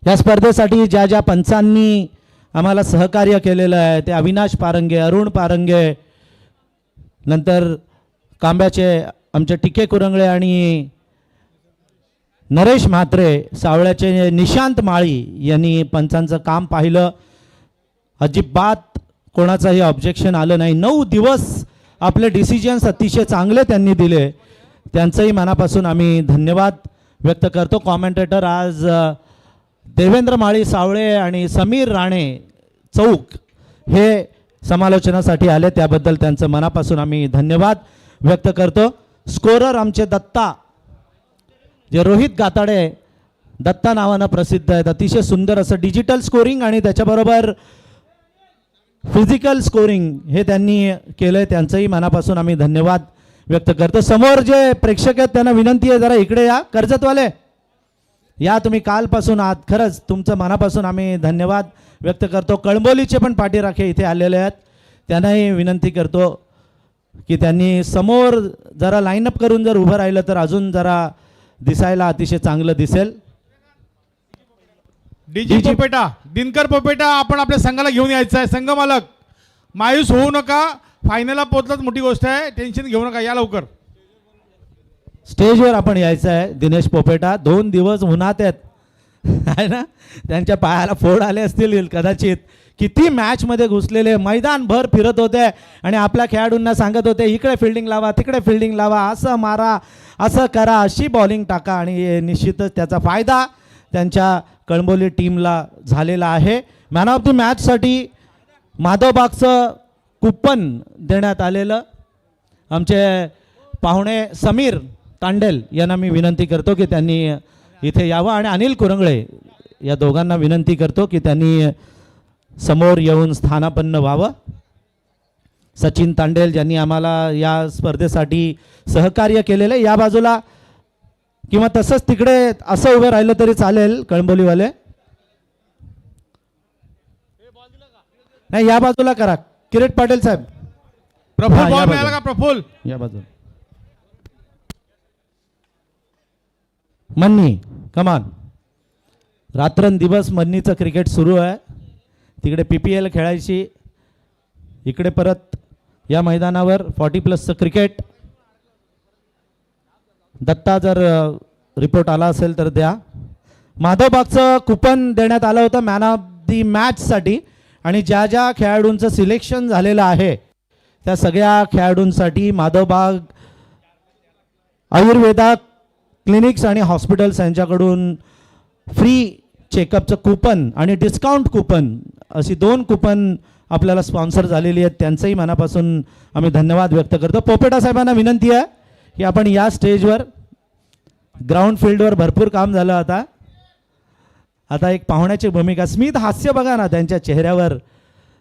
या स्पर्धेसाठी ज्या ज्या पंचांनी आम्हाला सहकार्य केलेलं आहे ते अविनाश पारंगे, अरुण पारंगे, नंतर कांब्याचे आमचे टिके कुरंगळे आणि नरेश म्हात्रे, सावळ्याचे निशांत माळी यांनी पंचांचं काम पाहिलं. अजिबात कोणाचाही ऑब्जेक्शन आलं नाही. 9 दिवस आपले डिसिजन्स अतिशय चांगले त्यांनी दिले. त्यांचंही मनापासून आम्ही धन्यवाद व्यक्त करतो. कॉमेंटेटर आज देवेंद्र माळी सावळे आणि समीर राणे चौक हे समालोचनासाठी आले, त्याबद्दल त्यांचं मनापासून आम्ही धन्यवाद व्यक्त करतो. स्कोरर आमचे दत्ता, जे रोहित गाताडे दत्ता नावानं प्रसिद्ध आहेत. अतिशय सुंदर असं डिजिटल स्कोरिंग आणि त्याच्याबरोबर फिजिकल स्कोरिंग हे त्यांनी केलं आहे. त्यांचंही मनापासून आम्ही धन्यवाद व्यक्त करतो. समोर जे प्रेक्षक आहेत त्यांना विनंती आहे, जरा इकडे या. कर्जतवाले या, तुम्ही कालपासून आहात. खरंच तुमचं मनापासून आम्ही धन्यवाद व्यक्त करतो. कळंबोलीचे पण पाठीराखे इथे आलेले आहेत, त्यांनाही विनंती करतो की त्यांनी समोर जरा लाईनअप करून जर उभं राहिलं तर अजून जरा दिसायला अतिशय चांगलं दिसेल. डीजी पोपेटा, दिनकर पोपेटा आपण आपल्या संघाला घेऊन यायचं आहे. संघ मालक मायूस होऊ नका, फायनलला पोहोचलाच मोठी गोष्ट आहे, टेन्शन घेऊ नका, या लवकर. स्टेजवर आपण यायचं आहे. दिनेश पोपेटा 2 दिवस उन्हात आहेत आहे ना, त्यांच्या पायाला फोड आले असतील कदाचित. किती मॅचमध्ये घुसलेले, मैदानभर फिरत होते आणि आपल्या खेळाडूंना सांगत होते इकडे फिल्डिंग लावा, तिकडे फिल्डिंग लावा, असं मारा, असं करा, अशी बॉलिंग टाका. आणि निश्चितच त्याचा फायदा त्यांच्या कळंबोली टीमला झालेला आहे. मॅन ऑफ द मॅचसाठी माधवबागचं कुपन देण्यात आलेलं. आमचे पाहुणे समीर तांडेल यांना मी विनंती करतो की त्यांनी इथे यावं आणि अनिल कुरंगळे या दोघांना विनंती करतो की त्यांनी समोर येऊन स्थानापन्न व्हावं. सचिन तांडेल ज्यांनी आम्हाला या स्पर्धेसाठी सहकार्य केलेलं आहे, या बाजूला किंवा तसंच तिकडे असं उभं राहिलं तरी चालेल. कळंबोलीवाले नाही, या बाजूला करा. किरीट पाटील साहेब, प्रफुल बॉल मिळाला का? प्रफुल या बाजूला. मन्नी कमान, रात्रंदिवस मन्नीचं क्रिकेट सुरू आहे. तिकडे PPL खेळायची, इकडे परत या मैदानावर 40+ क्रिकेट. दत्ता जर रिपोर्ट आला असेल तर द्या. माधवबागचं कुपन देण्यात आलं होतं मॅन ऑफ दी मॅचसाठी आणि ज्या ज्या खेळाडूंचं सिलेक्शन झालेलं आहे त्या सगळ्या खेळाडूंसाठी माधवबाग आयुर्वेदा क्लिनिक्स आणि हॉस्पिटल्स यांच्याकडून फ्री चेकअपचं कुपन आणि डिस्काउंट कुपन अशी 2 कुपन आपल्याला स्पॉन्सर झालेली आहेत. त्यांचंही मनापासून आम्ही धन्यवाद व्यक्त करतो. पोपेटा साहेबांना विनंती आहे की आपण या स्टेजवर, ग्राउंड फील्डवर भरपूर काम झालं. आता एक पाहुण्याची भूमिका, स्मित हास्य बघा ना त्यांच्या चेहऱ्यावर,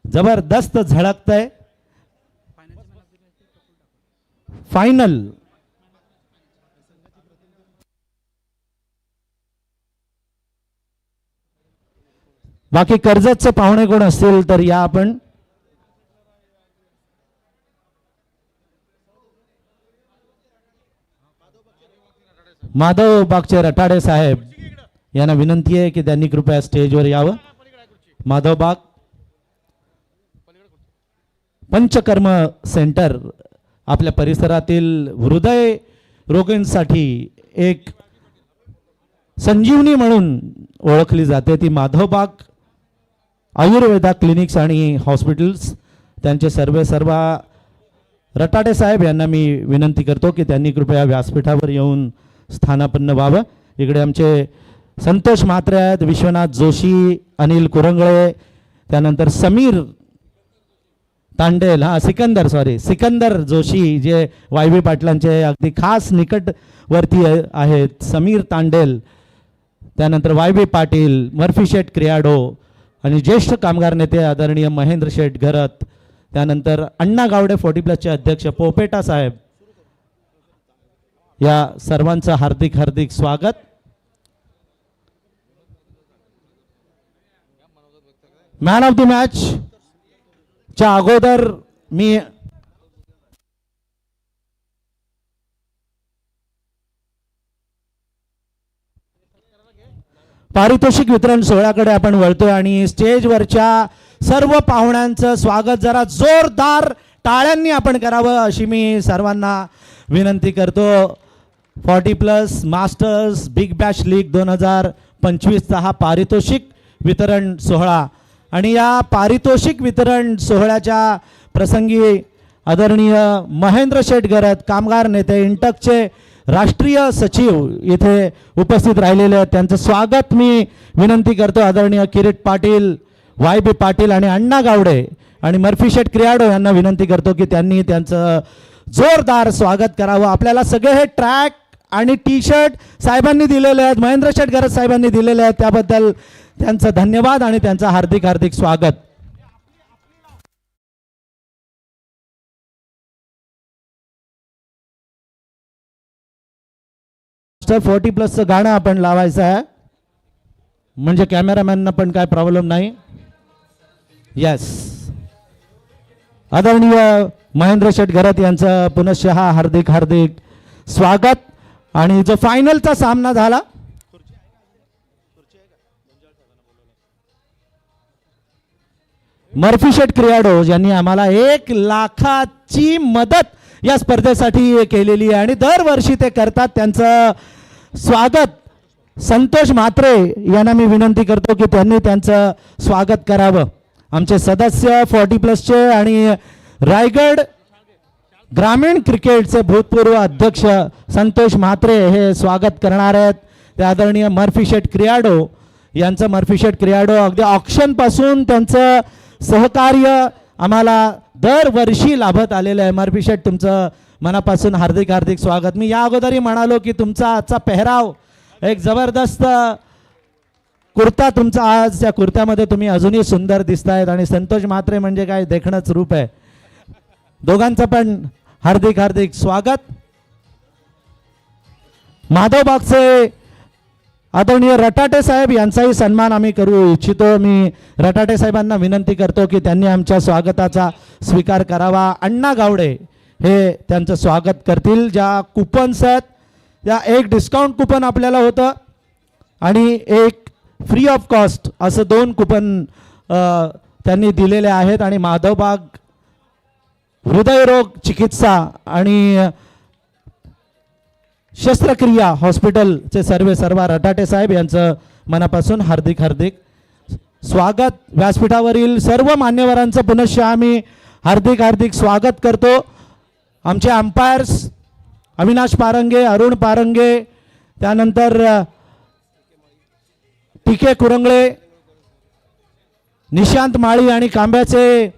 जबरदस्त झळकतंय. फायनल बाकी कर्जतचे पाहुणे कोण असतील तर या आपण. माधव बागचे रटाडे साहेब यांना विनंती आहे की त्यांनी कृपया स्टेजवर यावं. माधव बाग पंचकर्म सेंटर आपल्या परिसरातील हृदय रोगींसाठी एक संजीवनी म्हणून ओळखली जाते. ती माधवबाग आयुर्वेदा क्लिनिक्स आणि हॉस्पिटल्स. त्यांचे सर्व रटाडे साहेब यांना मी विनंती करतो की त्यांनी कृपया व्यासपीठावर येऊन स्थानापन्न व्हावं. इकडे आमचे संतोष म्हात्रे आहेत, विश्वनाथ जोशी, अनिल कुरंगळे, त्यानंतर समीर तांडेल, सिकंदर जोशी जे YB पाटलांचे अगदी खास निकटवर्ती आहेत. समीर तांडेल, त्यानंतर YB पाटील, मर्फी शेठ क्रियाडो आणि ज्येष्ठ कामगार नेते आदरणीय महेंद्र शेठ घरत, त्यानंतर अण्णा गावडे 40+ अध्यक्ष पोपेटा साहेब, या सर्वांचं हार्दिक स्वागत. मॅन ऑफ द मॅच च्या अगोदर मी पारितोषिक वितरण सोहळ्याकडे आपण वळतोय आणि स्टेजवरच्या सर्व पाहुण्यांचं स्वागत जरा जोरदार टाळ्यांनी आपण करावं अशी मी सर्वांना विनंती करतो. 40+ मास्टर्स बिग बॅश लीग 2025चा हा पारितोषिक वितरण सोहळा आणि या पारितोषिक वितरण सोहळ्याच्या प्रसंगी आदरणीय महेंद्र शेठ गरत कामगार नेते इंटकचे राष्ट्रीय सचिव इथे उपस्थित राहिलेले आहेत. त्यांचं स्वागत मी विनंती करतो. आदरणीय किरीट पाटील, YB पाटील आणि अण्णा गावडे आणि मर्फी शेठ क्रियाडो यांना विनंती करतो की त्यांनी त्यांचं जोरदार स्वागत करावं. आपल्याला सगळे हे ट्रॅक आणि टी-शर्ट साहेबांनी दिलेले आहेत, महेंद्र शेठ गरत साहेबांनी दिलेले आहेत, त्याबद्दल त्यांचं धन्यवाद आणि त्यांचं हार्दिक हार्दिक स्वागत. 40+चं गाणं आपण लावायचं आहे म्हणजे कॅमेरामॅनना पण काय प्रॉब्लेम नाही. येस, आदरणीय महेंद्र शेठ गरत यांचं पुनश्च हार्दिक हार्दिक स्वागत. आणि जो फायनलचा सामना झाला मर्फी शेठ क्रियाडो यांनी आम्हाला 1 लाखाची मदत या स्पर्धेसाठी केलेली आहे आणि दरवर्षी ते करतात. त्यांचं स्वागत संतोष म्हात्रे यांना मी विनंती करतो की त्यांनी त्यांचं स्वागत करावं. आमचे सदस्य 40+चे आणि रायगड ग्रामीण क्रिकेटचे भूतपूर्व अध्यक्ष संतोष म्हात्रे हे स्वागत करणार आहेत. ते आदरणीय मर्फी शेठ क्रियाडो यांचं मर्फी शेठ क्रियाडो अगदी ऑक्शनपासून त्यांचं सहकार्य आम्हाला दरवर्षी लाभत आलेलं आहे. मर्फी शेठ तुमचं मनापासून हार्दिक हार्दिक स्वागत. मी या अगोदरही म्हणालो की तुमचा आजचा पेहराव एक जबरदस्त कुर्ता तुमचा, आज त्या कुर्त्यामध्ये तुम्ही अजूनही सुंदर दिसतायत आणि संतोष म्हात्रे म्हणजे काय देखणंच रूप आहे. दोघांचं पण हार्दिक हार्दिक स्वागत. माधवबागचे आदरणीय रटाटे साहेब यांचाही सन्मान आम्ही करू इच्छितो. मी रटाटे साहेबांना विनंती करतो की त्यांनी आमच्या स्वागताचा स्वीकार करावा. अण्णा गावडे हे त्यांचं स्वागत करतील. ज्या कुपन्स आहेत त्या एक डिस्काउंट कुपन आपल्याला होतं आणि एक फ्री ऑफ कॉस्ट असं 2 कुपन त्यांनी दिलेले आहेत. आणि माधवबाग हृदयरोग चिकित्सा आणि शस्त्रक्रिया हॉस्पिटलचे सर्व रटाटे साहेब यांचं मनापासून हार्दिक हार्दिक स्वागत. व्यासपीठावरील सर्व मान्यवरांचं पुनश्च आम्ही हार्दिक हार्दिक स्वागत करतो. आमचे अंपायर्स अविनाश पारंगे, अरुण पारंगे, त्यानंतर TK कुरंगळे, निशांत माळी आणि कांब्याचे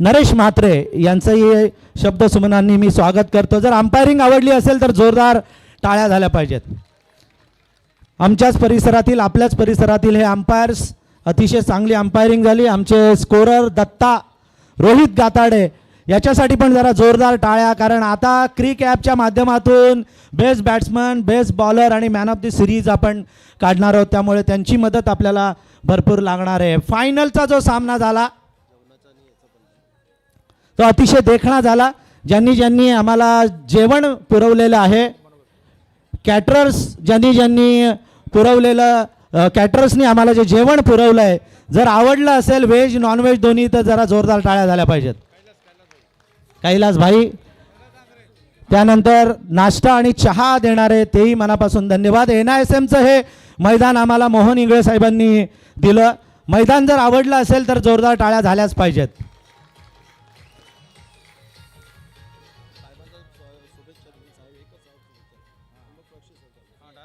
नरेश म्हात्रे यांचंही शब्दसुमनांनी मी स्वागत करतो. जर अंपायरिंग आवडली असेल तर जोरदार टाळ्या झाल्या पाहिजेत. आमच्याच परिसरातील, आपल्याच परिसरातील हे अंपायर्स अतिशय चांगली अंपायरिंग झाली. आमचे स्कोरर दत्ता, रोहित गाताडे याच्यासाठी पण जरा जोरदार टाळ्या, कारण आता क्रिक ॲपच्या माध्यमातून बेस्ट बॅट्समन, बेस्ट बॉलर आणि मॅन ऑफ द सिरीज आपण काढणार आहोत, त्यामुळे त्यांची मदत आपल्याला भरपूर लागणार आहे. फायनलचा जो सामना झाला तो अतिशय देखणा झाला. ज्यांनी ज्यांनी आम्हाला जेवण पुरवलेलं आहे, कॅटरर्स ज्यांनी पुरवलेलं, कॅटरर्सनी आम्हाला जे जेवण पुरवलं आहे, जर आवडलं असेल व्हेज नॉनव्हेज दोन्ही तर जरा जोरदार टाळ्या झाल्या पाहिजेत. कैलास भाई, त्यानंतर नाश्ता आणि चहा देणारे तेही मनापासून धन्यवाद. NISMचं हे मैदान आम्हाला मोहन इंगळे साहेबांनी दिलं. मैदान जर आवडलं असेल तर जोरदार टाळ्या झाल्याच पाहिजेत.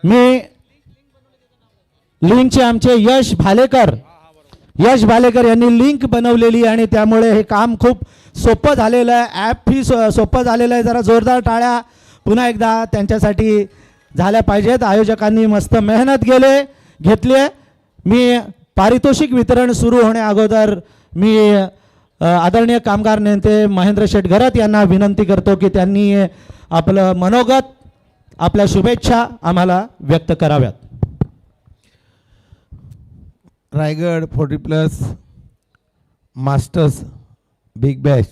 मी लिंकचे आमचे यश भालेकर यांनी लिंक बनवलेली आणि त्यामुळे हे काम खूप सोपं झालेलं आहे. ॲप ही सोपं झालेलं आहे. जरा जोरदार टाळ्या पुन्हा एकदा त्यांच्यासाठी झाल्या पाहिजेत. आयोजकांनी मस्त मेहनत घेतली आहे. मी पारितोषिक वितरण सुरू होण्या अगोदर मी आदरणीय कामगार नेते महेंद्र शेठ गरत यांना विनंती करतो की त्यांनी आपलं मनोगत, आपल्या शुभेच्छा आम्हाला व्यक्त कराव्यात. रायगड 40+ मास्टर्स बिग बॅश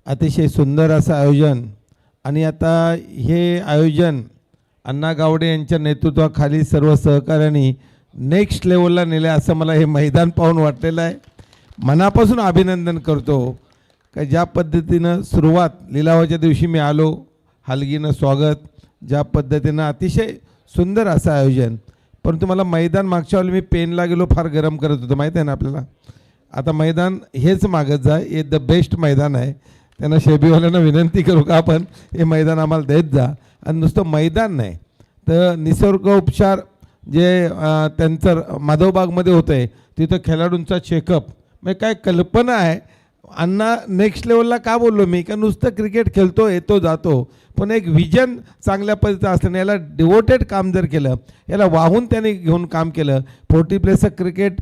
अतिशय सुंदर असं आयोजन आणि आता हे आयोजन अण्णा गावडे यांच्या नेतृत्वाखाली सर्व सहकाऱ्यांनी नेक्स्ट लेवलला नेलं असं मला हे मैदान पाहून वाटलेलं आहे. मनापासून अभिनंदन करतो का ज्या पद्धतीनं सुरुवात लिलावाच्या दिवशी मी आलो, हलगीनं स्वागत, ज्या पद्धतीनं अतिशय सुंदर असं आयोजन. परंतु मला मैदान मागच्या वेळी मी पेनला गेलो, फार गरम करत होतं माहीत आहे ना आपल्याला. आता मैदान हेच मागत जा, हे द बेस्ट मैदान आहे. त्यांना शेबीवाल्यांना विनंती करू का आपण हे मैदान आम्हाला देत जा. आणि नुसतं मैदान नाही तर निसर्ग उपचार जे त्यांचं माधवबागमध्ये होतं आहे तिथं खेळाडूंचा चेकअप, म्हणजे काय कल्पना आहे. अण्णा नेक्स्ट लेवलला का बोललो मी, का नुसतं क्रिकेट खेळतो येतो जातो, पण एक विजन चांगल्या पद्धतीचं असल्याने याला डिवोटेड काम जर केलं, याला वाहून त्याने घेऊन काम केलं. 40 प्लेसचं क्रिकेट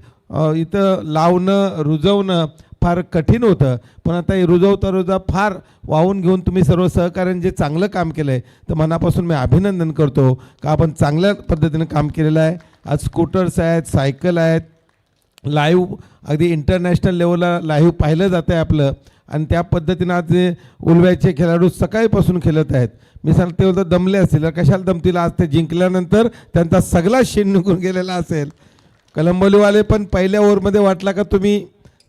इथं लावणं रुजवणं फार कठीण होतं, पण आता हे रुजवता फार वाहून घेऊन तुम्ही सर्व सहकाऱ्यांनी जे चांगलं काम केलं आहे तर मनापासून मी अभिनंदन करतो का आपण चांगल्या पद्धतीनं काम केलेलं आहे. आज स्कूटर्स आहेत, सायकल आहेत, लाईव्ह अगदी इंटरनॅशनल लेवलला लाईव्ह पाहिलं जातं आहे आपलं. आणि त्या पद्धतीनं आज जे उलव्याचे खेळाडू सकाळीपासून खेळत आहेत. मी सांगते होतं दमले असतील, कशाला दमतील, आज ते जिंकल्यानंतर त्यांचा सगळा शीण निघून गेलेला असेल. कलंबोलीवाले पण पहिल्या ओव्हरमध्ये वाटला का तुम्ही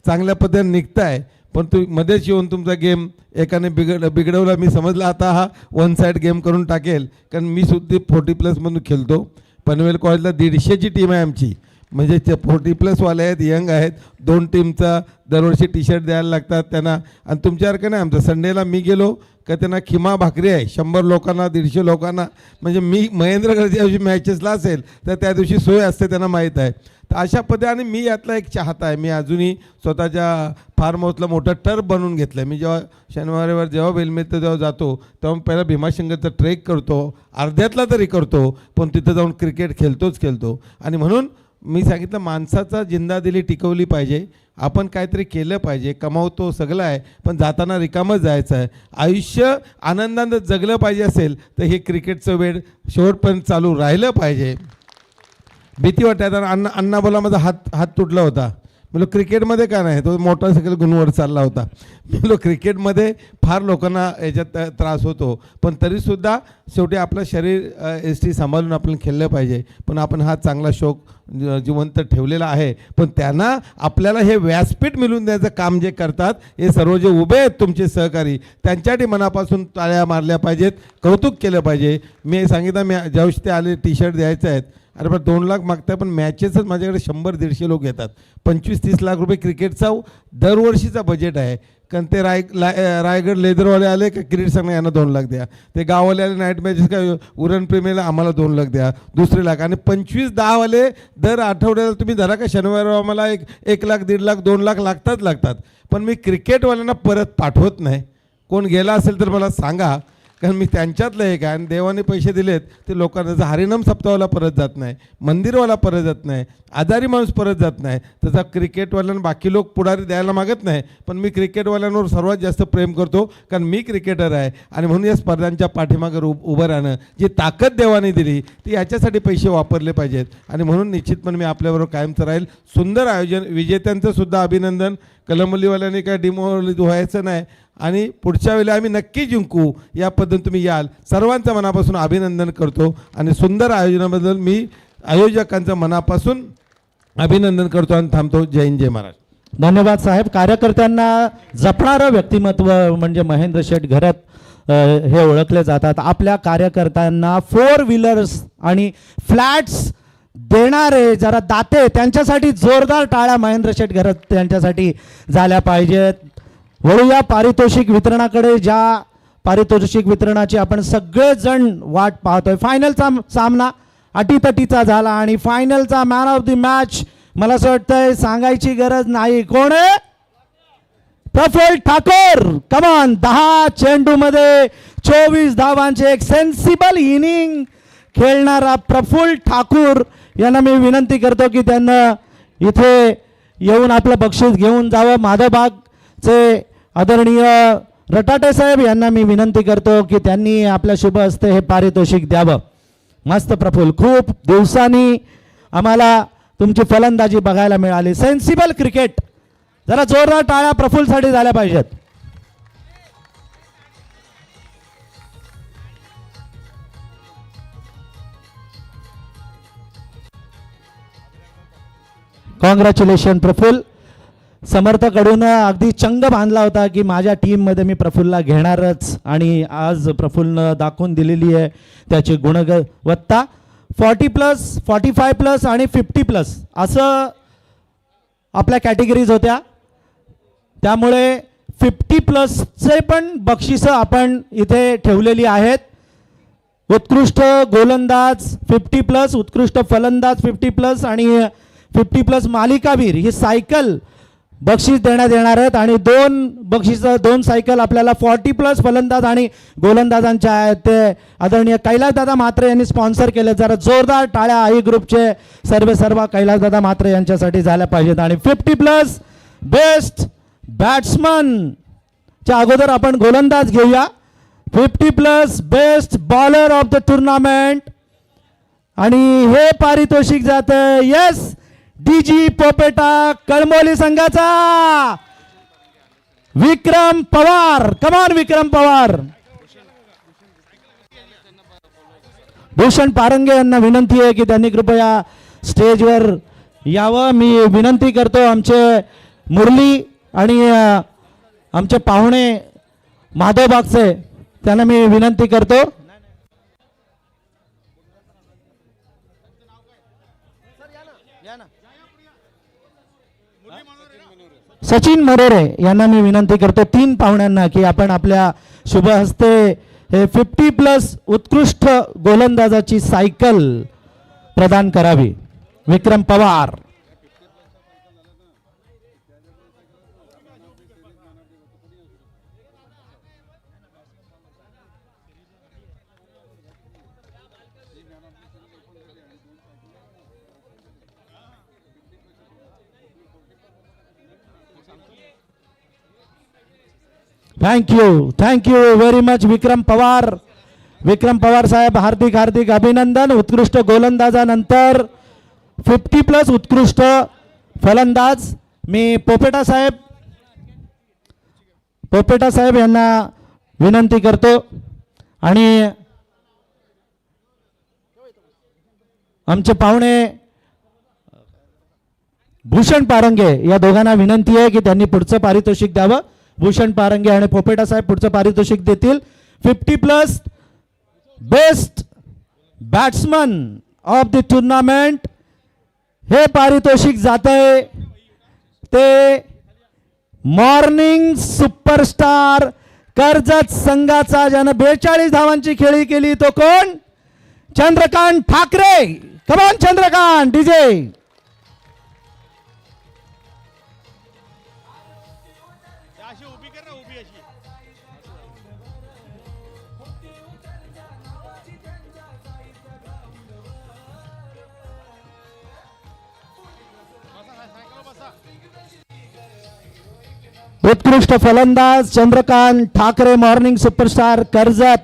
चांगल्या पद्धतीने निघताय, पण तुम्ही मध्येच येऊन तुमचा गेम एकाने बिघडवला. मी समजला आता हा वन साईड गेम करून टाकेल, कारण मी सुद्धा 40 प्लसमधून खेळतो. पनवेल कॉलेजला 150ची टीम आहे आमची, म्हणजे ते 40 प्लसवाले आहेत, यंग आहेत. 2 टीमचा दरवर्षी टी शर्ट द्यायला लागतात त्यांना. आणि तुमच्यासारखं नाही आमचं, संडेला मी गेलो का त्यांना खिमा भाकरी आहे 100 लोकांना 150 लोकांना. म्हणजे मी महेंद्रगडच्या दिवशी मॅचेसला असेल तर त्या दिवशी सोय असते त्यांना माहीत आहे. तर अशा पद्धतीने मी यातला एक चाहता आहे. मी अजूनही स्वतःच्या फार्म हाऊसला मोठं टर्फ बनवून घेतलं आहे. मी जेव्हा शनिवारीवर जेव्हा वेलमेत जेव्हा जातो तेव्हा पहिला भीमाशंकरचा ट्रेक करतो, अर्ध्यातला तरी करतो, पण तिथं जाऊन क्रिकेट खेळतो. आणि म्हणून मी सांगितलं माणसाचा जिंदादिली टिकवली पाहिजे. आपण काहीतरी केलं पाहिजे. कमावतो सगळं आहे, पण जाताना रिकामच जायचं आहे. आयुष्य आनंदानं जगलं पाहिजे असेल तर हे क्रिकेटचं वेळ शेवटपर्यंत चालू राहिलं पाहिजे. भीती वाटते. आता अण्णा बोला माझा हात तुटला होता. म्हणलो क्रिकेटमध्ये का नाही, तो मोटरसायकल गुणवर चालला होता. म्हणलो क्रिकेटमध्ये फार लोकांना याच्यात त्रास होतो, पण तरीसुद्धा शेवटी आपलं शरीर एस सांभाळून आपण खेळलं पाहिजे. पण आपण हा चांगला शौक जिवंत ठेवलेला आहे. पण त्यांना आपल्याला हे व्यासपीठ मिळवून द्यायचं काम जे करतात हे सर्व जे उभे आहेत तुमचे सहकारी, त्यांच्यासाठी मनापासून टाळ्या मारल्या पाहिजेत, कौतुक केलं पाहिजे. मी सांगितलं मी ज्यावेळी ते आले टी शर्ट द्यायचे आहेत, अरे पण 2 लाख मागताय, पण मॅचेसच माझ्याकडे 100-150 लोक येतात. 25-30 लाख रुपये क्रिकेटचा दरवर्षीचा बजेट आहे. कारण ते रायगड लेदरवाले आले का क्रिकेट सांगणं यांना 2 लाख द्या, ते गाववाले आले नाईट मॅचेस का उरण प्रेमीला आम्हाला 2 लाख द्या, दुसरे लाख. आणि 25-10 वाले दर आठवड्याला तुम्ही धरा का शनिवार आम्हाला 1 लाख 1.5 लाख 2 लाख लागतात. पण मी क्रिकेटवाल्यांना परत पाठवत नाही. कोण गेला असेल तर मला सांगा, कारण मी त्यांच्यातलं एक आहे. आणि देवाने पैसे दिलेत ते लोकांना, जर हरिनाम सप्ताहाला परत जात नाही, मंदिरवाला परत जात नाही, आजारी माणूस परत जात नाही, तसा क्रिकेटवाल्यांना बाकी लोक पुढारी द्यायला मागत नाही. पण मी क्रिकेटवाल्यांवर सर्वात जास्त प्रेम करतो, कारण मी क्रिकेटर आहे. आणि म्हणून या स्पर्धांच्या पाठीमागे उभं राहणं, जी ताकद देवाने दिली ती याच्यासाठी पैसे वापरले पाहिजेत. आणि म्हणून निश्चितपणे मी आपल्याबरोबर कायमचं राहील. सुंदर आयोजन, विजेत्यांचं सुद्धा अभिनंदन. कलंबलीवाल्यांनी काय डिमोलित व्हायचं नाही आणि पुढच्या वेळेला आम्ही नक्की जिंकू या पद्धतीने तुम्ही याल. सर्वांचं मनापासून अभिनंदन करतो आणि सुंदर आयोजनाबद्दल मी आयोजकांचं मनापासून अभिनंदन करतो आणि थांबतो. जय हिंद, जय महाराष्ट्र. धन्यवाद साहेब. कार्यकर्त्यांना जपणारं व्यक्तिमत्व म्हणजे महेंद्र शेठ घरत हे ओळखले जातात. आपल्या कार्यकर्त्यांना 4 व्हीलर्स आणि फ्लॅट्स देणारे जरा दाते, त्यांच्यासाठी जोरदार टाळ्या महेंद्र शेठ घरत यांच्यासाठी झाल्या पाहिजेत. वळूया पारितोषिक वितरणाकडे. ज्या पारितोषिक वितरणाची आपण सगळेजण वाट पाहतोय. फायनलचा सामना अटीतटीचा झाला आणि फायनलचा मॅन ऑफ द मॅच मला असं वाटतंय सांगायची गरज नाही. कोण आहे? प्रफुल्ल ठाकूर. कमान 10 चेंडूमध्ये 24 धावांचे एक सेन्सिबल इनिंग खेळणारा प्रफुल्ल ठाकूर यांना मी विनंती करतो की त्यांना इथे येऊन आपलं बक्षीस घेऊन जावं. माधवबागचे आदरणीय रटाटे साहेब यांना मी विनंती करतो की त्यांनी आपल्या शुभ हस्ते हे पारितोषिक द्यावं. मस्त प्रफुल्ल, खूप दिवसांनी आम्हाला तुमची फलंदाजी बघायला मिळाली. Sensible cricket. जरा जोरदार टाळ्या प्रफुल्लसाठी झाल्या पाहिजेत. कॉंग्रॅच्युलेशन प्रफुल्ल. समर्थकडून अगदी चंग बांधला होता की माझ्या टीममध्ये मी प्रफुल्लला घेणारच, आणि आज प्रफुल्लनं दाखवून दिलेली आहे त्याची गुणवत्ता. 40+, 45+ आणि 50+ असं आपल्या कॅटेगरीज होत्या, त्यामुळे 50+चे पण बक्षिसं आपण इथे ठेवलेली आहेत. उत्कृष्ट गोलंदाज 50+, उत्कृष्ट फलंदाज 50+ आणि 50+ मालिकावीर ही सायकल बक्षीस देण्यात येणार आहेत. आणि 2 सायकल आपल्याला 40+ फलंदाज आणि गोलंदाजांच्या आहेत. ते आदरणीय कैलासदादा म्हात्रे यांनी स्पॉन्सर केले. जरा जोरदार टाळ्या आई ग्रुपचे सर्व कैलासदादा म्हात्रे यांच्यासाठी झाल्या पाहिजेत. आणि 50+ बेस्ट बॅट्समन च्या अगोदर आपण गोलंदाज घेऊया. 50+ best bowler of the tournament, आणि हे पारितोषिक जातं येस डीजी पोपेटा कळमोली संघाचा विक्रम पवार. कमान विक्रम पवार. भूषण पारंगे यांना विनंती आहे की त्यांनी कृपया स्टेजवर यावं. मी विनंती करतो आमचे मुरली आणि आमचे पाहुणे माधव बागचे, त्यांना मी विनंती करतो. सचिन मरोरे यांना मी विनंती करतो, 3 पाहुण्यांना, की आपण आपल्या शुभ हस्ते हे 50+ उत्कृष्ट गोलंदाजाची सायकल प्रदान करावी. Vikram Pawar. Thank you very much Vikram Pawar. Vikram Pawar साहेब हार्दिक अभिनंदन. उत्कृष्ट गोलंदाजानंतर 50+ उत्कृष्ट फलंदाज. मी पोपेटा साहेब यांना विनंती करतो, आणि आमचे पाहुणे भूषण पारंगे या दोघांना विनंती आहे की त्यांनी पुढचं पारितोषिक द्यावं. भूषण पारंगे आणि पोपेटा साहेब पुढचं पारितोषिक देतील. 50+ best batsman of the tournament हे पारितोषिक जातंय ते मॉर्निंग सुपरस्टार कर्जत संघाचा, ज्यानं 42 धावांची खेळी केली, तो कोण? चंद्रकांत ठाकरे. कमान चंद्रकांत. डीजे उत्कृष्ट फलंदाज चंद्रकांत ठाकरे, मॉर्निंग सुपरस्टार कर्जत,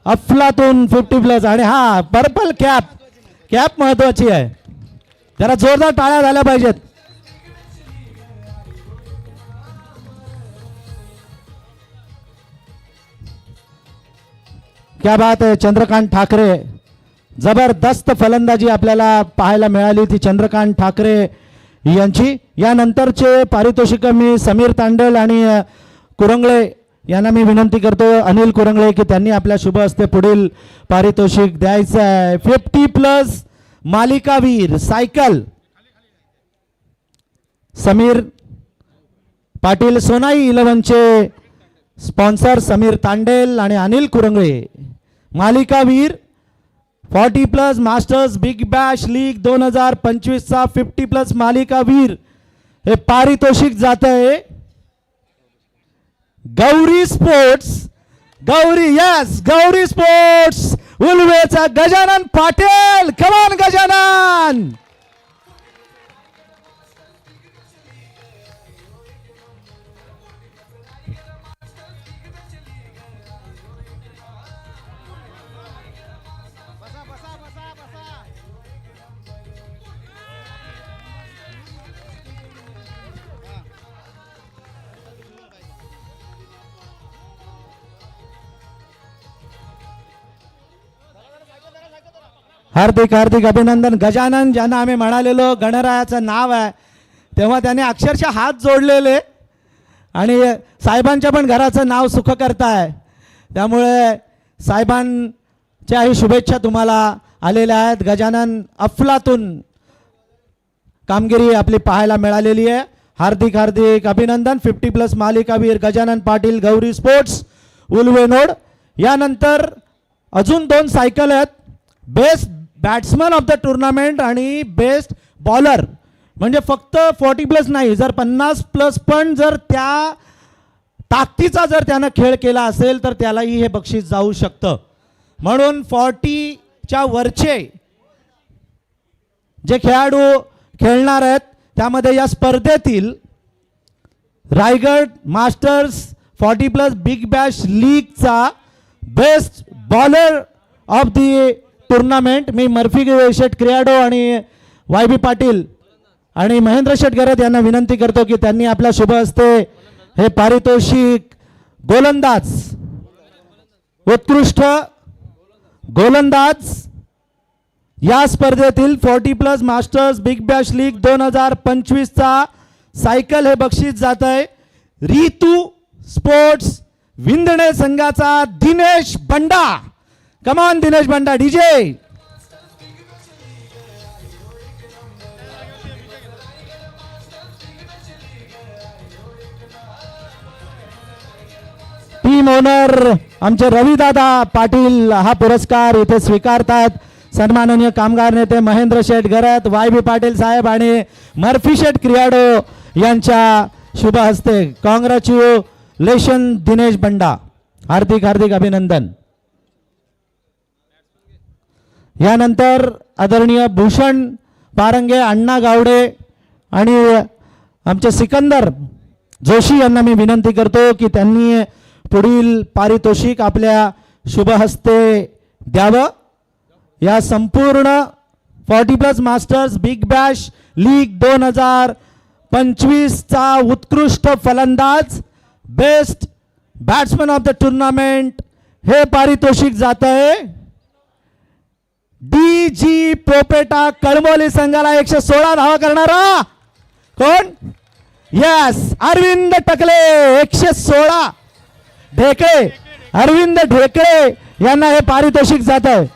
अफलातून 50+. आणि हा पर्पल कॅप महत्वाची आहे. जरा जोरदार टाळ्या झाल्या पाहिजेत. क्या बात आहे. चंद्रकांत ठाकरे, जबरदस्त फलंदाजी आपल्याला पाहायला मिळाली ती चंद्रकांत ठाकरे यांची. यानंतरचे पारितोषिक मी समीर तांडेल आणि कुरंगळे यांना मी विनंती करतो, अनिल कुरंगळे, की त्यांनी आपल्या शुभ हस्ते पुढील पारितोषिक द्यायचं आहे. 50+ मालिकावीर सायकल समीर पाटील, सोनाई 11चे स्पॉन्सर समीर तांडेल आणि अनिल कुरंगळे. मालिकावीर 40+ मास्टर्स बिग बॅश लीग 2025चा 50+ मालिकावीर हे पारितोषिक जात आहे गौरी स्पोर्ट्स. गौरी स्पोर्ट्स उलवेचा गजानन पाटील. कमान गजानन. हार्दिक अभिनंदन. गजानन, ज्यांना आम्ही म्हणालेलो गणरायाचं नाव आहे, तेव्हा त्याने अक्षरशः हात जोडलेले आणि साहेबांच्या पण घराचं नाव सुख करताय, त्यामुळे साहेबांच्याही शुभेच्छा तुम्हाला आलेल्या आहेत. गजानन अफलातून कामगिरी आपली पाहायला मिळालेली आहे. हार्दिक हार्दिक अभिनंदन. 50+ मालिकावीर गजानन पाटील, गौरी स्पोर्ट्स, उलवेनोड. यानंतर अजून 2 सायकल आहेत, best batsman of the tournament आणि बेस्ट बॉलर. म्हणजे फक्त 40+ नाही, जर 50+ पण जर त्या ताकदीचा जर त्यानं खेळ केला असेल तर त्यालाही हे बक्षीस जाऊ शकतं. म्हणून 40च्या वरचे जे खेळाडू खेळणार आहेत त्यामध्ये या स्पर्धेतील रायगड मास्टर्स 40+ बिग बॅश लीगचा best bowler of the tournament मी मर्फी शेट क्रियाडो आणि YB पाटील आणि महेंद्र शेट गरत यांना विनंती करतो की त्यांनी आपल्या शुभ हस्ते हे पारितोषिक गोलंदाज, उत्कृष्ट गोलंदाज या स्पर्धेतील 40+ मास्टर्स बिग बॅश लीग 2025चा सायकल हे बक्षीस जात आहे. रितू स्पोर्ट्स विंदणे संघाचा दिनेश बंडा. कमान दिनेश बंडा डीजे. टीम ओनर आमचे रविदादा पाटील हा पुरस्कार इथे स्वीकारतात. सन्माननीय कामगार नेते महेंद्र शेठ गरत, YB पाटील साहेब आणि मर्फी शेठ क्रियाडो यांच्या शुभ हस्ते. कॉंग्रॅच्युलेशन दिनेश बंडा, हार्दिक हार्दिक अभिनंदन. यानंतर आदरणीय भूषण पारंगे, अण्णा गावडे आणि आमचे सिकंदर जोशी यांना मी विनंती करतो की त्यांनी पुढील पारितोषिक आपल्या शुभ हस्ते द्यावं. या संपूर्ण 40+ मास्टर्स बिग बॅश लीग 2025चा उत्कृष्ट फलंदाज, best batsman of the tournament हे पारितोषिक जात आहे DG पोपेटा कळमोली संघाला. 116 धावा करणारा कोण? यस, अरविंद टकले. 116 ढेकळे, अरविंद ढेकळे यांना हे पारितोषिक जात आहे.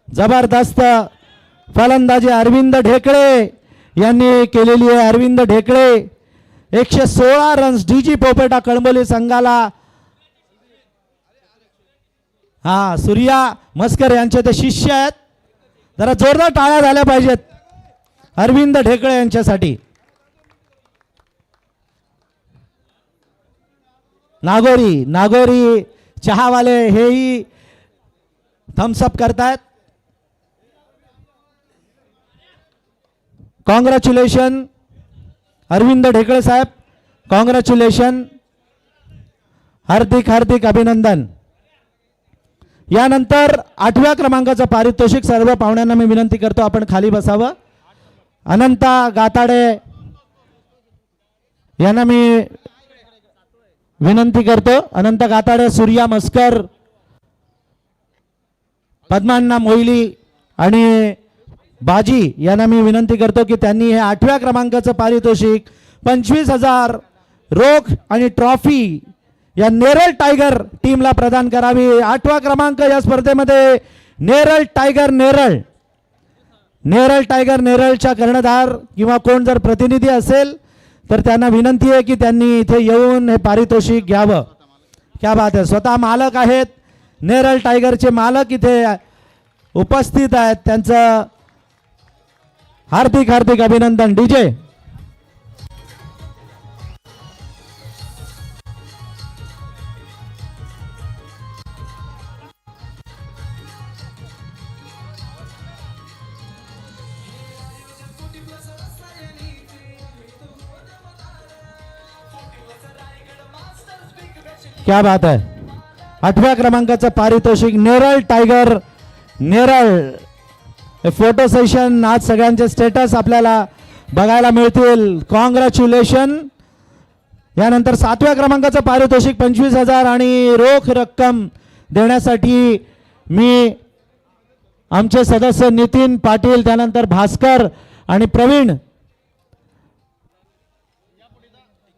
जबरदस्त फलंदाजी अरविंद ढेकळे यांनी केलेली आहे. अरविंद ढेकळे 116 रन्स. DG पोपेटा कळंबोली संघाला. हा, सूर्या मस्कर यांचे ते शिष्य आहेत. जरा जोरदार टाळ्या झाल्या पाहिजेत अरविंद ढेकळे यांच्यासाठी. नागोरी चहावाले हेही थम्सअप करतायत. कॉंग्रॅच्युलेशन अरविंद ढेकळे साहेब, कॉंग्रॅच्युलेशन, हार्दिक हार्दिक अभिनंदन. यानंतर 8व्या क्रमांकाचं पारितोषिक सर्व पाहुण्यांना मी विनंती करतो आपण खाली बसावं. अनंता गाताडे यांना मी विनंती करतो. अनंत गाताडे, सूर्या मस्कर, पद्मान्ना मोईली आणि बाजी यांना मी विनंती करतो की त्यांनी हे 8व्या क्रमांकाचं पारितोषिक 25,000 रोख आणि ट्रॉफी या नेरळ टायगर टीमला प्रदान करावी. 8वा क्रमांक या स्पर्धेमध्ये नेरळ टायगर नेरळच्या कर्णधार किंवा कोण जर प्रतिनिधी असेल तर त्यांना विनंती आहे की त्यांनी इथे येऊन हे पारितोषिक घ्यावं. क्या बात आहे. स्वतः मालक आहेत, नेरळ टायगरचे मालक इथे उपस्थित आहेत. त्यांचं हार्दिक हार्दिक अभिनंदन. डीजे. क्या बात आहे. 8व्या क्रमांकाचं पारितोषिक नेरळ टायगर. नेरळ हे फोटो सेशन आज सगळ्यांचे स्टेटस आपल्याला बघायला मिळतील. कॉंग्रॅच्युलेशन. यानंतर 7व्या क्रमांकाचं पारितोषिक 25,000 आणि रोख रक्कम देण्यासाठी मी आमचे सदस्य नितीन पाटील, त्यानंतर भास्कर आणि प्रवीण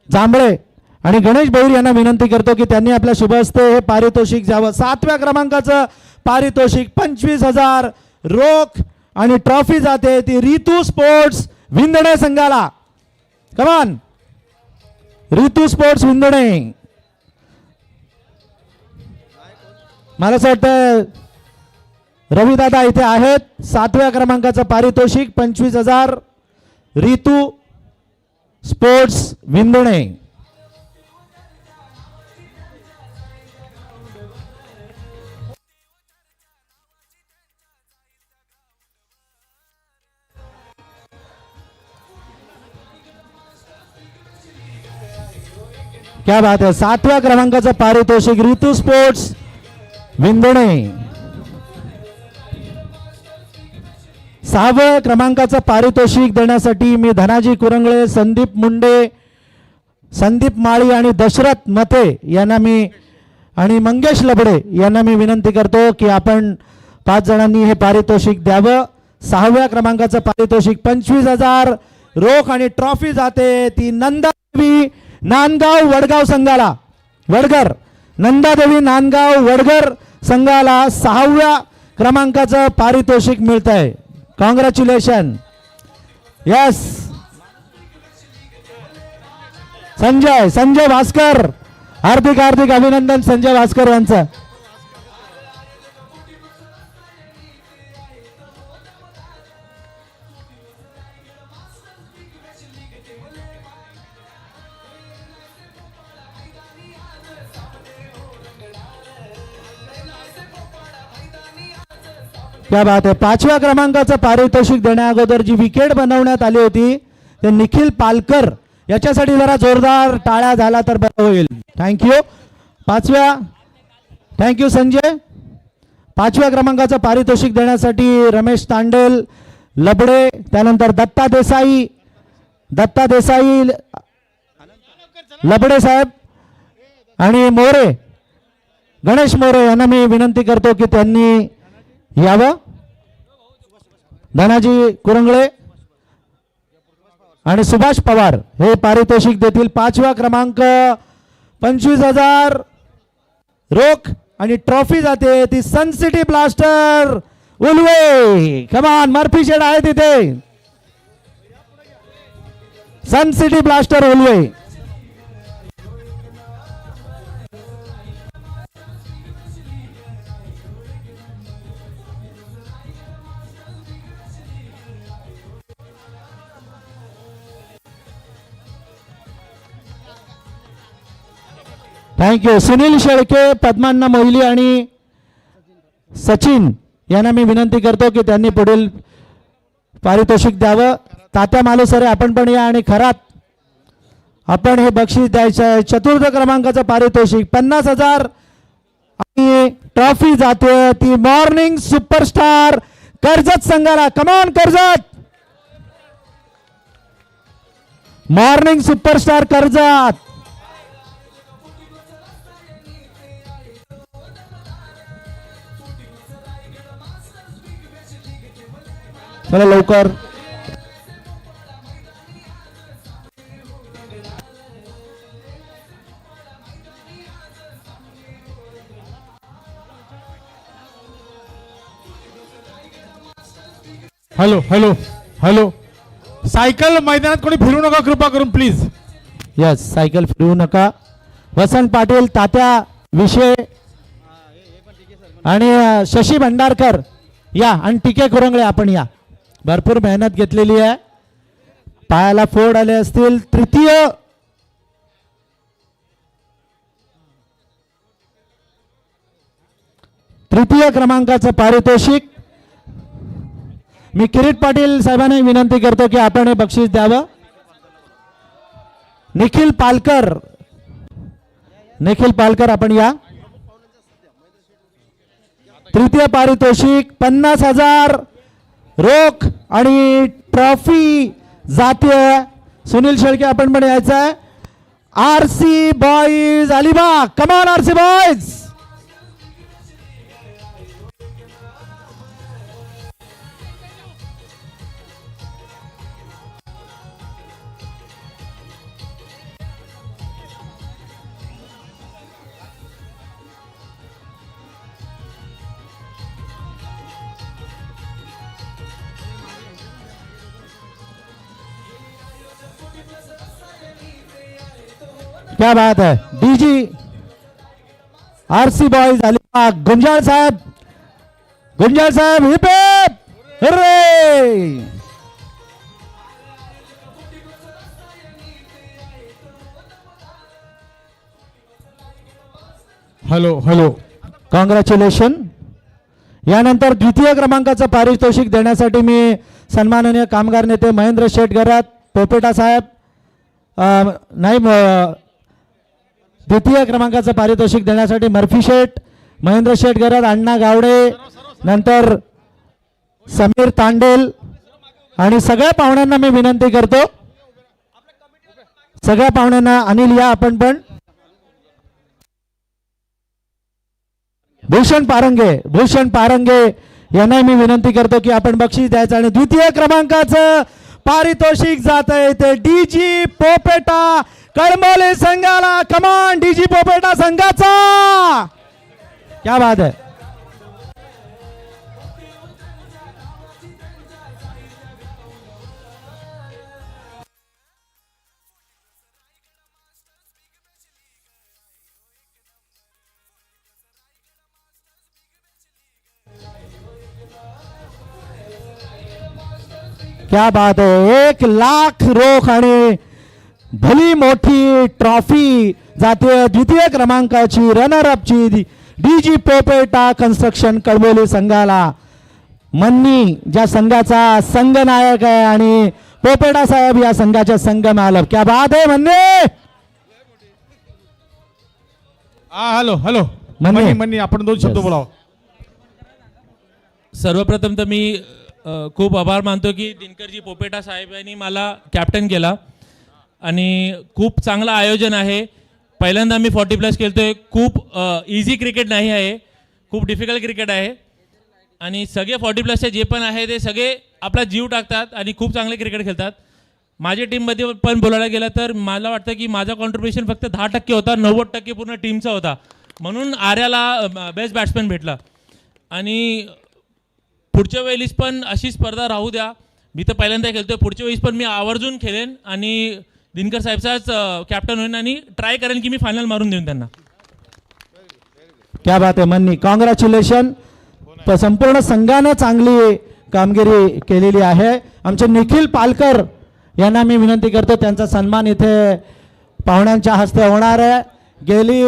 जांभळे आणि गणेश भैर यांना विनंती करतो की त्यांनी आपल्या शुभहस्ते हे पारितोषिक द्यावं. 7व्या क्रमांकाचं पारितोषिक 25,000 रोख आणि ट्रॉफी जाते ती रितू स्पोर्ट्स विंदणे संघाला. कमान रितू स्पोर्ट्स विंदणे. मला असं वाटतं रविदादा इथे आहेत. 7व्या क्रमांकाचं पारितोषिक 25,000 रितू स्पोर्ट्स विंदणे. क्या बात है. 7व्या क्रमांकाचं पारितोषिक ऋतू स्पोर्ट्स विंदणे. 6व्या क्रमांकाचं पारितोषिक देण्यासाठी मी धनाजी कुरंगळे, संदीप मुंडे, संदीप माळी आणि दशरथ मते यांना मी आणि मंगेश लबडे यांना मी विनंती करतो की आपण 5 जणांनी हे पारितोषिक द्यावं. 6व्या क्रमांकाचं पारितोषिक 25,000 रोख आणि ट्रॉफी जाते ती नंदादेवी नांदगाव वडगाव संघाला. वडगर नंदादेवी नांदगाव वडगर संघाला 6व्या क्रमांकाचं पारितोषिक मिळत आहे. कॉंग्रॅच्युलेशन. यस. संजय भास्कर, हार्दिक हार्दिक अभिनंदन संजय भास्कर यांचं. क्या बात आहे. 5व्या क्रमांकाचं पारितोषिक देण्या अगोदर जी विकेट बनवण्यात आली होती ते निखिल पालकर याच्यासाठी जरा जोरदार टाळ्या झाला तर बरं होईल. थँक्यू. 5व्या थँक्यू संजय. 5व्या क्रमांकाचं पारितोषिक देण्यासाठी रमेश तांडेल, लबडे, त्यानंतर दत्ता देसाई लबडे साहेब आणि मोरे, गणेश मोरे यांना मी विनंती करतो की त्यांनी यावं. धनाजी कुरंगळे आणि सुभाष पवार हे पारितोषिक देतील. 5वा क्रमांक 25,000 रोख आणि ट्रॉफी जाते ती सन सिटी ब्लास्टर उलवे. कमान मर्फी शेड आहे तिथे. Sun city blaster Ulwe. Thank you. Sunil Shelke, Padmanna Mohili आणि सचिन यांना मी विनंती करतो की त्यांनी पुढील पारितोषिक द्यावं. तात्या मालुसरे आपण पण या आणि खरात आपण हे बक्षीस द्यायचं आहे. 4th क्रमांकाचं पारितोषिक 50,000 आणि ट्रॉफी जाते ती मॉर्निंग सुपरस्टार कर्जत संघाला. कमान कर्जत. Morning superstar Karjat. चला लवकर. Hello hello hello. सायकल मैदानात कोणी फिरू नका कृपा करून प्लीज. यस, सायकल फिरवू नका. वसंत पाटील, तात्या विषय आणि शशी भंडारकर या आणि टीके कुरंगळे आपण या. भरपूर मेहनत घेतलेली आहे. पायाला फोड आले असतील. तृतीय क्रमांकाचं पारितोषिक मी किरीट पाटील साहेबांना विनंती करतो की आपण हे बक्षीस द्यावं. निखिल पालकर आपण या. तृतीय पारितोषिक 50,000 रोख आणि ट्रॉफी जाते. सुनील शेळके आपण पण यायचं आहे. RC boys Alibag. Come on RC boys. क्या बात है. DG RC boys Alibag. Gunjal साहेब, गुंजाळ साहेब hip hip. Hurray. Hello hello. Congratulation. यानंतर द्वितीय क्रमांकाचं पारितोषिक देण्यासाठी मी सन्माननीय कामगार नेते महेंद्र शेठ गरात पोपेटा साहेब नाही द्वितीय क्रमांकाचं पारितोषिक देण्यासाठी मर्फी शेठ, महेंद्र शेठ गरात, अण्णा गावडे, नंतर समीर तांडेल आणि सगळ्या पाहुण्यांना मी विनंती करतो, सगळ्या पाहुण्यांना अनिल या आपण पण. भूषण पारंगे, भूषण पारंगे यांना मी विनंती करतो की आपण बक्षीस द्यायचं आणि द्वितीय क्रमांकाचं पारितोषिक जात आहे ते डीजी पोपेटा कळमोली संघाला. कमान डीजी पोपेटा संघाचा. क्या बात है. क्या बात है. 1 लाख रोख आणि भली मोठी ट्रॉफी जाते द्वितीय क्रमांकाची रनरअपची डीजी पोपेटा कन्स्ट्रक्शन कळमोली संघाला. मन्नी ज्या संघाचा संघ नायक आहे आणि पोपेटा साहेब या संघाचे संघ मालक. क्या बात आहे मन्नी. हा हॅलो हॅलो. मन्नी. मन्नी मन्नी आपण 2 शब्द Yes. बोलावं. सर्वप्रथम तर मी खूप आभार मानतो की दिनकरजी पोपेटा साहेब यांनी मला कॅप्टन केला आणि खूप चांगलं आयोजन आहे. पहिल्यांदा मी 40+ खेळतोय. खूप इझी क्रिकेट नाही आहे, खूप डिफिकल्ट क्रिकेट आहे आणि सगळे 40+चे जे पण आहे ते सगळे आपला जीव टाकतात आणि खूप चांगले क्रिकेट खेळतात. माझ्या टीममध्ये पण बोलायला गेलं तर मला वाटतं की माझा कॉन्ट्रीब्युशन फक्त 10% होता, 90% पूर्ण टीमचा होता. म्हणून आर्याला बेस्ट बॅट्समॅन भेटला आणि पुढच्या वेळेस पण अशी स्पर्धा राहू द्या. मी तर पहिल्यांदा खेळतोय, पुढच्या वेळेस पण मी आवर्जून खेळेन आणि दिनकर साहेबचाच कॅप्टन होईन आणि ट्राय करेन की मी फायनल मारून देईन त्यांना. क्या बात आहे मन्नी. कॉंग्रॅच्युलेशन. संपूर्ण संघानं चांगली कामगिरी केलेली आहे. आमचे निखिल पालकर यांना मी विनंती करतो, त्यांचा सन्मान इथे पाहुण्यांच्या हस्ते होणार आहे. गेली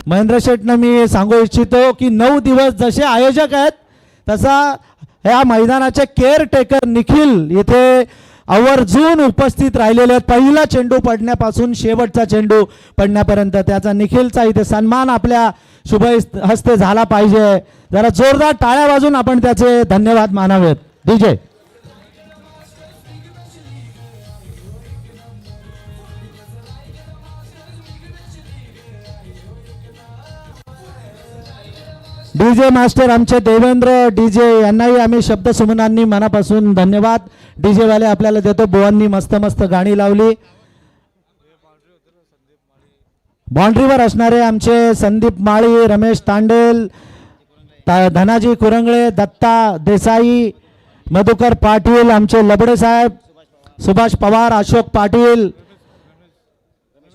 महेंद्र शेठनं मी सांगू इच्छितो की 9 दिवस जसे आयोजक आहेत तसा ह्या मैदानाचे केअरटेकर निखिल इथे आवर्जून उपस्थित राहिलेले आहेत. पहिला चेंडू पडण्यापासून शेवटचा चेंडू पडण्यापर्यंत त्याचा निखिलचा इथे सन्मान आपल्या शुभ हस्ते झाला पाहिजे. जरा जोरदार टाळ्या वाजून आपण त्याचे धन्यवाद मानावेत. डीजे डीजे मास्टर आमचे देवेंद्र डीजे यांनाही आम्ही शब्दसुमनांनी मनापासून धन्यवाद. डीजे वाले आपल्याला देतो. बुवांनी मस्त मस्त गाणी लावली. बाउंड्रीवर असणारे आमचे संदीप माळी, रमेश तांडेल, धनाजी कुरंगळे, दत्ता देसाई, मधुकर पाटील, आमचे लबडे साहेब, सुभाष पवार, अशोक पाटील,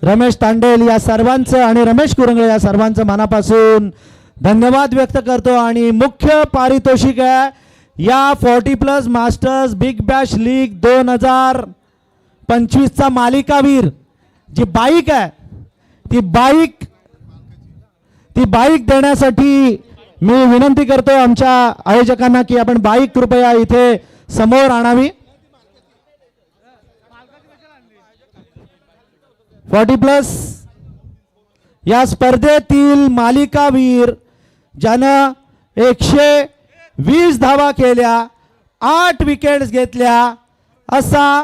रमेश तांडेल या सर्वांचं आणि रमेश कुरंगळे या सर्वांचं मनापासून धन्यवाद व्यक्त करतो. आणि मुख्य पारितोषिक आहे या 40+ मास्टर्स बिग बॅश लीग 2025चा मालिकावीर जी बाईक आहे ती बाईक देण्यासाठी मी विनंती करतो आमच्या आयोजकांना की आपण बाईक कृपया इथे समोर आणावी. 40+ या स्पर्धेतील मालिकावीर ज्यानं 120 धावा केल्या, 8 विकेट्स घेतल्या असा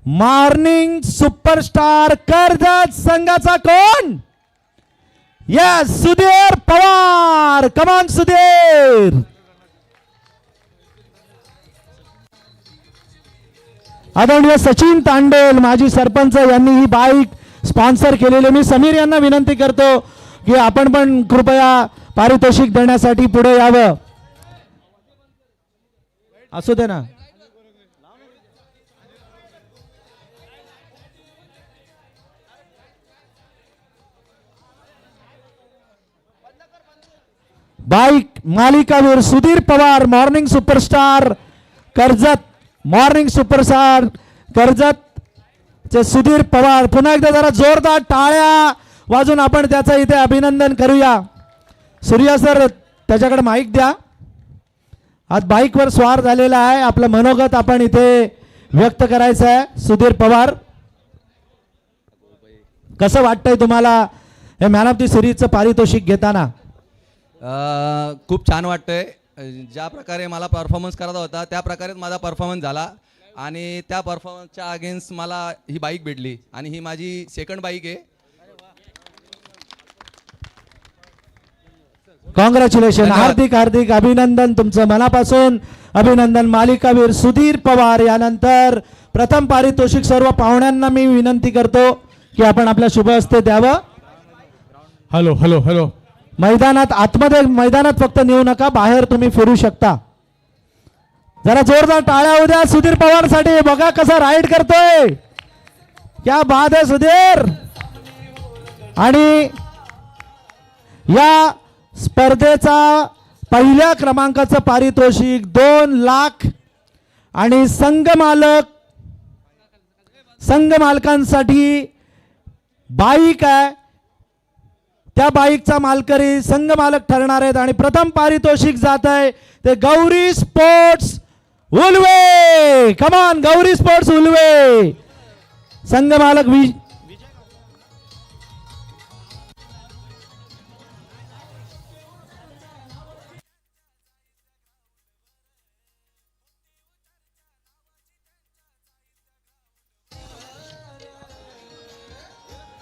मॉर्निंग सुपरस्टार कर्जत संघाचा कोण? यस, सुधीर पवार. कमान सुधीर. आदरणीय सचिन तांडेल माजी सरपंच यांनी ही बाईक स्पॉन्सर केलेली. मी समीर यांना विनंती करतो की आपण पण कृपया पारितोषिक देण्यासाठी पुढे यावं. असू दे ना. बाईक मालिकावीर Sudhir Pawar morning superstar Karjat. Morning superstar Karjat चे सुधीर पवार. पुन्हा एकदा जरा जोरदार टाळ्या वाजून आपण त्याचं इथे अभिनंदन करूया. सूर्या सर त्याच्याकडे माईक द्या. आज बाईकवर स्वार झालेला आहे. आपलं मनोगत आपण इथे व्यक्त करायचं आहे. सुधीर पवार, कसं वाटतंय तुम्हाला हे मॅन ऑफ द सिरीजचं पारितोषिक घेताना? खूप छान वाटतंय. ज्या प्रकारे मला परफॉर्मन्स करायचा होता त्या प्रकारेच माझा परफॉर्मन्स झाला आणि त्या परफॉर्मन्सच्या अगेन्स्ट मला ही बाईक भेटली आणि ही माझी सेकंड बाईक आहे. कॉंग्रॅच्युलेशन. हार्दिक हार्दिक अभिनंदन. तुमचं मनापासून अभिनंदन. मालिकावीर सुधीर पवार यानंतर प्रथम पारितोषिक सर्व पाहुण्यांना मी विनंती करतो की आपण आपल्या शुभ हस्ते द्यावं. Hello hello hello. मैदानात आतमध्ये मैदानात फक्त नेऊ नका, बाहेर तुम्ही फिरू शकता. जरा जोरदार टाळ्या उद्या सुधीर पवार साठी. बघा कसा राईड करतोय. क्या बात आहे सुधीर. आणि या स्पर्धेचा पहिल्या क्रमांकाचं पारितोषिक 2 लाख आणि संघ मालकांसाठी बाईक आहे. त्या बाईकचा मालकरी संघ मालक ठरणार आहेत आणि प्रथम पारितोषिक जात आहे ते गौरी स्पोर्ट्स उलवे. कमान गौरी स्पोर्ट्स उलवे. संघ मालक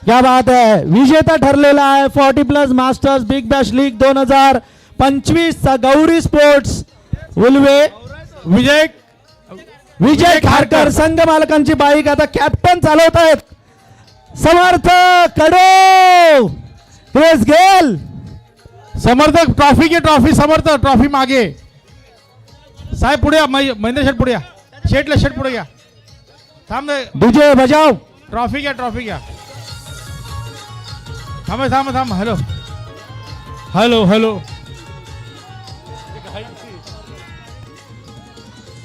क्या बात है. विजेता ठरलेला आहे 40+ मास्टर्स बिग बॅश लीग 2025 चा गौरी स्पोर्ट्स उलवे. विजय खारकर संघ मालकांची बाईक आता कॅप्टन चालवत आहेत. समर्थ कडो, क्रिस गेल. समर्थक ट्रॉफी घे. ट्रॉफी समर्थ ट्रॉफी मागे. साहेब पुढे या. महेंद्र शेट पुढे या. शेटला शेट पुढे घ्या. थांब. डीजे बजाव. ट्रॉफी घ्या. ट्रॉफी घ्या. थांब थांब थांब. Hello hello hello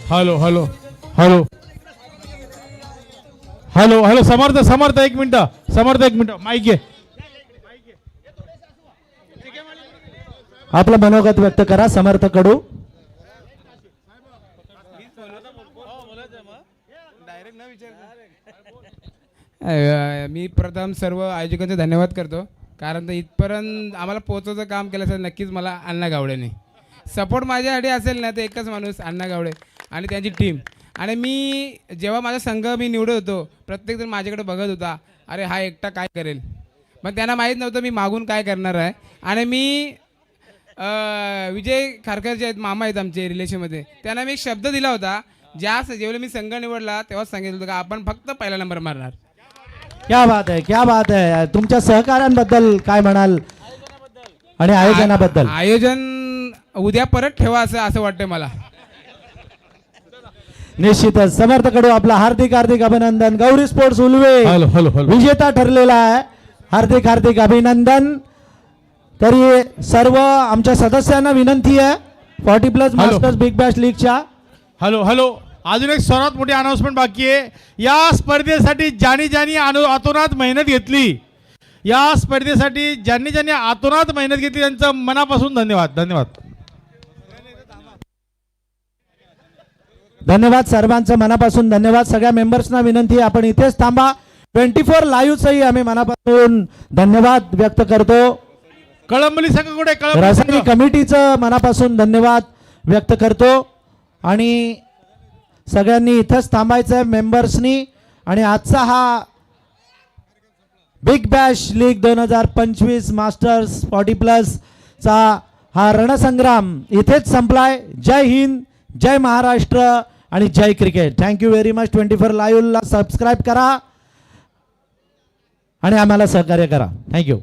hello hello hello hello hello. Samarth Samarth 1 minute. Samarth 1 minute. Mike घे. आपलं मनोगत व्यक्त करा. समर्थ कडू. मी प्रथम सर्व आयोजकांचे धन्यवाद करतो, कारण तर इथपर्यंत आम्हाला पोहोचवचं काम केलं असेल नक्कीच मला अण्णा गावडेने. सपोर्ट माझ्यासाठी असेल ना तर एकच माणूस अण्णा गावडे आणि त्यांची टीम. आणि मी जेव्हा माझा संघ मी निवडत होतो प्रत्येकजण माझ्याकडे बघत होता, अरे हा एकटा काय करेल. पण त्यांना माहीत नव्हतं मी मागून काय करणार आहे. आणि मी विजय खारकर जे आहेत मामा आहेत आमचे रिलेशनमध्ये, त्यांना मी एक शब्द दिला होता. जेव्हा मी संघ निवडला तेव्हाच सांगितलं होतं का आपण फक्त पहिला नंबर मारणार. क्या बात आहे, क्या बात आहे. तुमच्या सहकार्यांबद्दल काय म्हणाल आणि आयोजनाबद्दल? आयोजन उद्या परत ठेवा असं वाटतंय मला. निश्चितच. समर्थ कडू आपला हार्दिक हार्दिक अभिनंदन. Gauri sports Ulwe hello hello hello. विजेता ठरलेला आहे. हार्दिक हार्दिक अभिनंदन. तरी सर्व आमच्या सदस्यांना विनंती आहे 40+ मास्टर्स बिग बॅश लीगच्या. Hello hello. अजून एक सर्वात मोठी अनाउन्समेंट बाकी आहे. या स्पर्धेसाठी ज्यांनी आतोनात मेहनत घेतली, या स्पर्धेसाठी ज्यांनी आतोनात मेहनत घेतली त्यांचं मनापासून धन्यवाद. धन्यवाद. धन्यवाद सर्वांचं मनापासून धन्यवाद. सगळ्या मेंबर्सना विनंती आपण इथेच थांबा. 24 लाईव्हचंही आम्ही मनापासून धन्यवाद व्यक्त करतो. कळंबली संघ कुठे? रसायनी कमिटीचं मनापासून धन्यवाद व्यक्त करतो. आणि सगळ्यांनी इथंच थांबायचं आहे मेंबर्सनी. आणि आजचा हा बिग बॅश लीग 2025 मास्टर्स 40+ चा हा रणसंग्राम इथेच संपलाय. जय हिंद, जय महाराष्ट्र आणि जय क्रिकेट. Thank you very much. 24 लाईव्हला सबस्क्राईब करा आणि आम्हाला सहकार्य करा. थँक्यू.